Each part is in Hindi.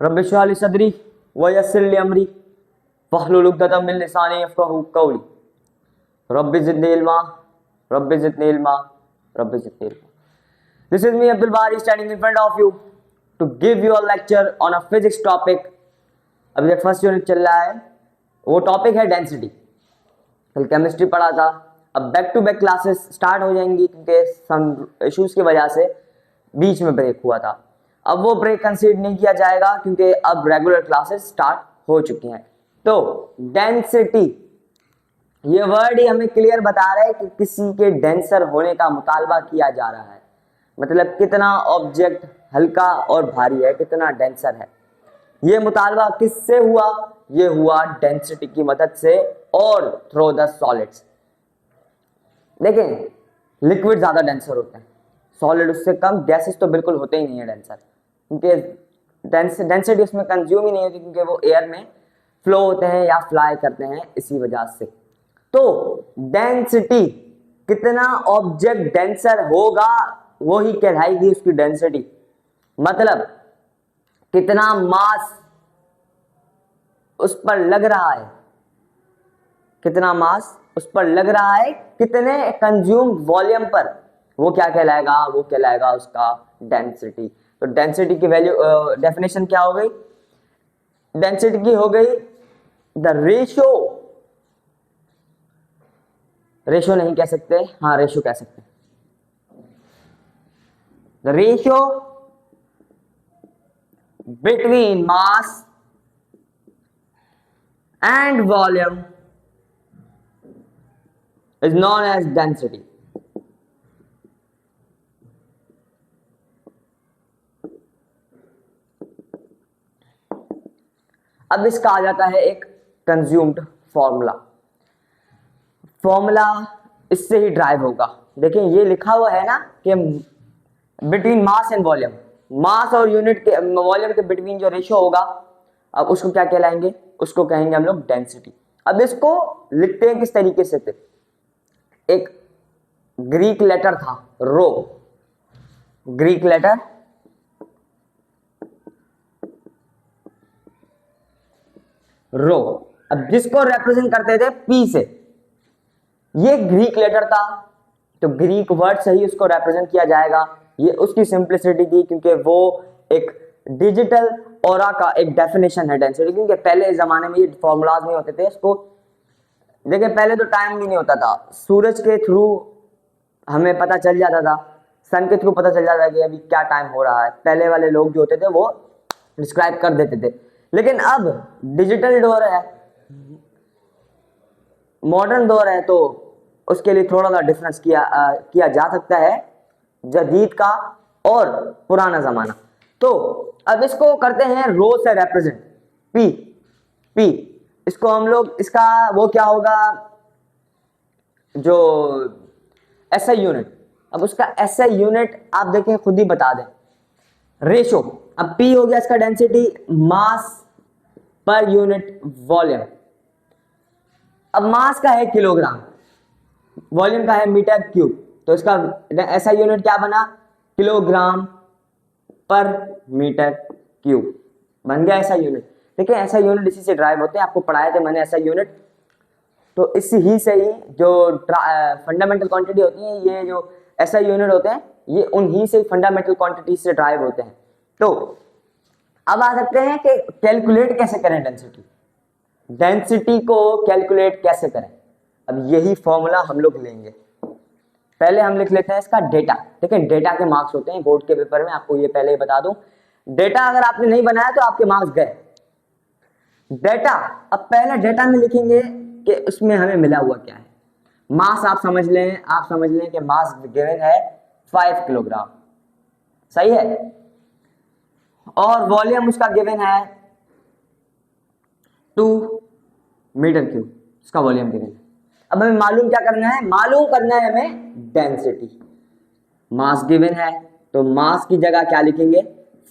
रब्बि इश्रह ली सदरी व यस्सिर ली अमरी वहलुल उक़दतम मिन लिसानी यफ़क़हू क़ौली rabbi ज़िदनी इल्मा rabbi ज़िदनी इल्मा rabbi ज़िदनी इल्मा। This is me Abdul Bari standing in front of you to give you a lecture on a physics topic। अभी तक फर्स्ट यूनिट चल रहा है, वो टॉपिक है डेंसिटी। कल केमिस्ट्री पढ़ा था, अब back to back classes start हो जाएंगी क्योंकि सम इश्यूज की वजह से बीच में ब्रेक हुआ था। अब वो ब्रेक कंसीडर नहीं किया जाएगा क्योंकि अब रेगुलर क्लासेस स्टार्ट हो चुकी हैं। तो डेंसिटी ये वर्ड ही हमें क्लियर बता रहा है कि किसी के डेंसर होने का मुतालबा किया जा रहा है, मतलब कितना ऑब्जेक्ट हल्का और भारी है, कितना डेंसर है। ये मुतालबा किससे हुआ? ये हुआ डेंसिटी की मदद से और थ्रू द सॉलिड्स। देखें, लिक्विड ज्यादा डेंसर होते हैं, सॉलिड उससे कम, गैसेस तो बिल्कुल होते ही नहीं है डेंसर, क्योंकि डेंसिटी उसमें कंज्यूम ही नहीं होती क्योंकि वो एयर में फ्लो होते हैं या फ्लाई करते हैं, इसी वजह से। तो डेंसिटी, कितना ऑब्जेक्ट डेंसर होगा वो ही कहलाएगी उसकी डेंसिटी। मतलब कितना मास उस पर लग रहा है, कितना मास उस पर लग रहा है, कितने कंज्यूम वॉल्यूम पर, वो क्या कहलाएगा? वो कहलाएगा उसका डेंसिटी। तो डेंसिटी की वैल्यू डेफिनेशन क्या हो गई? डेंसिटी की हो गई द रेशियो, रेशियो नहीं कह सकते, हाँ रेशियो कह सकते हैं, the ratio between mass and volume is known as density। अब इसका आ जाता है एक कंज्यूम्ड फॉर्मूला। फॉर्मूला इससे ही ड्राइव होगा। देखिए ये लिखा हुआ है ना कि बिटवीन मास एंड वॉल्यूम, मास और यूनिट के वॉल्यूम के बिटवीन जो रेशियो होगा, अब उसको क्या कहलाएंगे? उसको कहेंगे हम लोग डेंसिटी। अब इसको लिखते हैं किस तरीके से थे? एक ग्रीक लेटर था रो, ग्रीक लेटर रो, अब जिसको रिप्रेजेंट करते थे पी से, ये ग्रीक लेटर था तो ग्रीक वर्ड से ही उसको रिप्रेजेंट किया जाएगा। ये उसकी सिंप्लिसिटी थी क्योंकि वो एक डिजिटल ऑरा का एक डेफिनेशन है डेंसिटी, क्योंकि पहले जमाने में ये फॉर्मूलाज नहीं होते थे। इसको देखिए, पहले तो टाइम भी नहीं होता था, सूरज के थ्रू हमें पता चल जाता था, सन के थ्रू पता चल जाता था कि अभी क्या टाइम हो रहा है। पहले वाले लोग जो होते थे वो डिस्क्राइब कर देते थे, लेकिन अब डिजिटल दौर है, मॉडर्न दौर है, तो उसके लिए थोड़ा सा डिफरेंस किया जा सकता है, जदीद का और पुराना जमाना। तो अब इसको करते हैं रो से रिप्रेजेंट, पी पी, इसको हम लोग, इसका वो क्या होगा, जो एसआई यूनिट। अब उसका एसआई यूनिट आप देखें, खुद ही बता दें, रेशो। अब पी हो गया इसका डेंसिटी, मास पर यूनिट वॉल्यूम। अब मास का है किलोग्राम, वॉल्यूम का है मीटर क्यूब, तो इसका एसआई यूनिट क्या बना? किलोग्राम पर मीटर क्यूब बन गया ऐसा यूनिट। देखिए ऐसा यूनिट इसी से ड्राइव होते हैं, आपको पढ़ाए थे मैंने ऐसा यूनिट। तो इसी ही से ही जो फंडामेंटल क्वांटिटी होती है, ये जो ऐसा यूनिट होते हैं, ये उन्हीं से फंडामेंटल क्वांटिटी से ड्राइव होते हैं। तो अब आ सकते हैं कि कैलकुलेट कैसे करें डेंसिटी, डेंसिटी को कैलकुलेट कैसे करें। अब यही फॉर्मूला हम लोग लेंगे। पहले हम लिख लेते हैं इसका डेटा। देखिए डेटा के मार्क्स होते हैं बोर्ड के पेपर में, आपको ये पहले ही बता दूं, डेटा अगर आपने नहीं बनाया तो आपके मार्क्स गए। डेटा, अब पहले डेटा में लिखेंगे कि उसमें हमें मिला हुआ क्या है। मास आप समझ लें कि मास गिवन है 5 किलोग्राम, सही है, और वॉल्यूम उसका गिवन है 2 मीटर क्यूब, इसका वॉल्यूम गिवन है। अब हमें मालूम क्या करना है? मालूम करना है हमें डेंसिटी। मास गिवन है तो मास की जगह क्या लिखेंगे?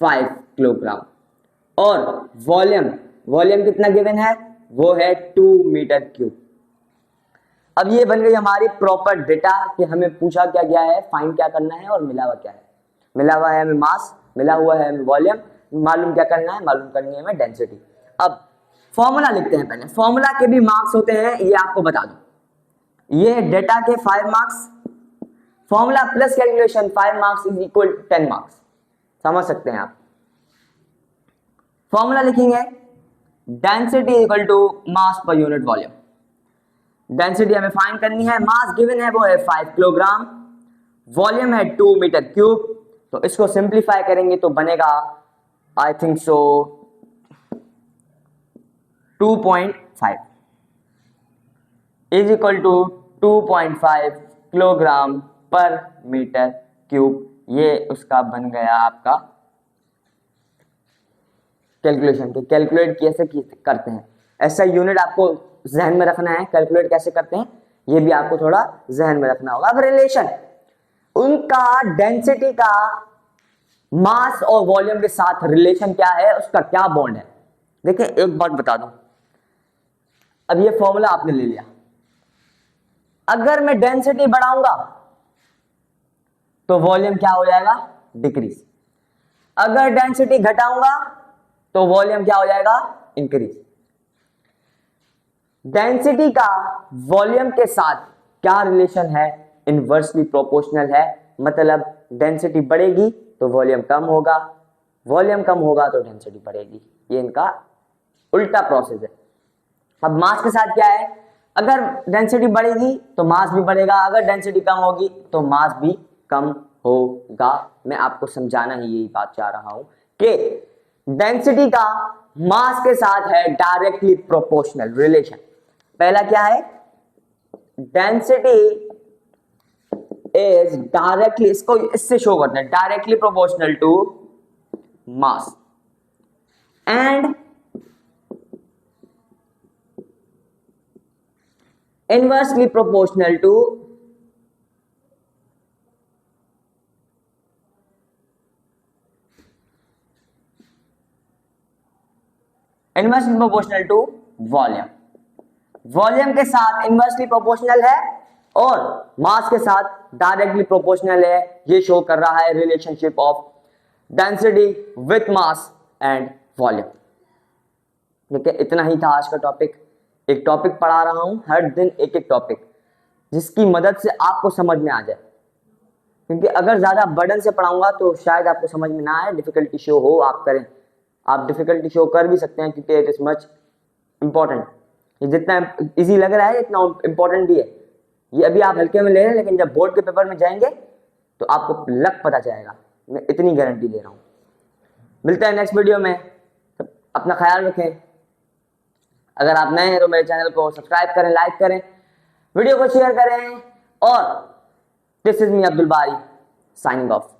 5 किलोग्राम। और वॉल्यूम कितना गिवन है? वो है 2 मीटर क्यूब। अब ये बन गई हमारी प्रॉपर डेटा कि हमें पूछा क्या गया है, फाइंड क्या करना है और मिला हुआ क्या है। मिला हुआ है हमें मास, मिला हुआ है हमें वॉल्यूम, मालूम क्या करना है, मालूम करनी है हमें डेंसिटी। अब फॉर्मूला लिखते हैं पहले, फॉर्मूला के भी मार्क्स होते हैं, ये आपको बता दूं। ये डेटा के 5 marks, formula plus calculation 5 marks is equal 10 marks, समझ सकते हैं आप। फॉर्मूला लिखेंगे density equal to mass per unit volume. Density हमें फाइंड करनी है, मास गिवन है वो है 5 किलोग्राम, वॉल्यूम है 2 मीटर क्यूब। तो इसको सिंप्लीफाई करेंगे तो बनेगा I think so 2.5 is equal to 2.5 kilogram per metre cube. ये उसका बन गया आपका कैलकुलेशन के। कैलकुलेट कैसे करते हैं, ऐसा यूनिट आपको जहन में रखना है, कैलकुलेट कैसे करते हैं ये भी आपको थोड़ा जहन में रखना होगा। अब रिलेशन उनका डेंसिटी का मास और वॉल्यूम के साथ रिलेशन क्या है, उसका क्या बॉन्ड है। देखिए एक बात बता दूं, अब ये फॉर्मूला आपने ले लिया, अगर मैं डेंसिटी बढ़ाऊंगा तो वॉल्यूम क्या हो जाएगा, डिक्रीज। अगर डेंसिटी घटाऊंगा तो वॉल्यूम क्या हो जाएगा, इंक्रीज। डेंसिटी का वॉल्यूम के साथ क्या रिलेशन है, इनवर्सली प्रोपोर्शनल है। मतलब डेंसिटी बढ़ेगी तो वॉल्यूम कम होगा, वॉल्यूम कम होगा तो डेंसिटी बढ़ेगी, ये इनका उल्टा प्रोसेस है। अब मास के साथ क्या है, अगर डेंसिटी बढ़ेगी तो मास भी बढ़ेगा, अगर डेंसिटी कम होगी तो मास भी कम होगा। मैं आपको समझाना ही यही बात चाह रहा हूं कि डेंसिटी का मास के साथ है डायरेक्टली प्रोपोर्शनल रिलेशन। पहला क्या है, डेंसिटी इज डायरेक्टली, इसको इससे शो करते हैं, directly proportional to mass and inversely proportional to inversely proportional to volume. Volume के साथ इनवर्सली प्रोपोर्शनल है और मास के साथ डायरेक्टली प्रोपोर्शनल है। ये शो कर रहा है relationship of density with mass and volume. देखिए इतना ही था आज का टॉपिक। एक टॉपिक पढ़ा रहा हूं, हर दिन एक एक टॉपिक, जिसकी मदद से आपको समझ में आ जाए, क्योंकि अगर ज्यादा बर्डन से पढ़ाऊंगा तो शायद आपको समझ में ना आए, डिफिकल्टी शो हो आप करें। आप डिफिकल्टी शो कर भी सकते हैं क्योंकि इट इज मच इंपॉर्टेंट। ये जितना इजी लग रहा है इतना इंपॉर्टेंट भी है। ये अभी आप हल्के में ले रहे हैं, लेकिन जब बोर्ड के पेपर में जाएंगे तो आपको लग पता चलेगा, मैं इतनी गारंटी दे रहा हूं। मिलते हैं नेक्स्ट वीडियो में, तो अपना ख्याल रखें। अगर आप नए हैं तो मेरे चैनल को सब्सक्राइब करें, लाइक करें, वीडियो को शेयर करें। और दिस इज मी अब्दुल बारी साइनिंग ऑफ।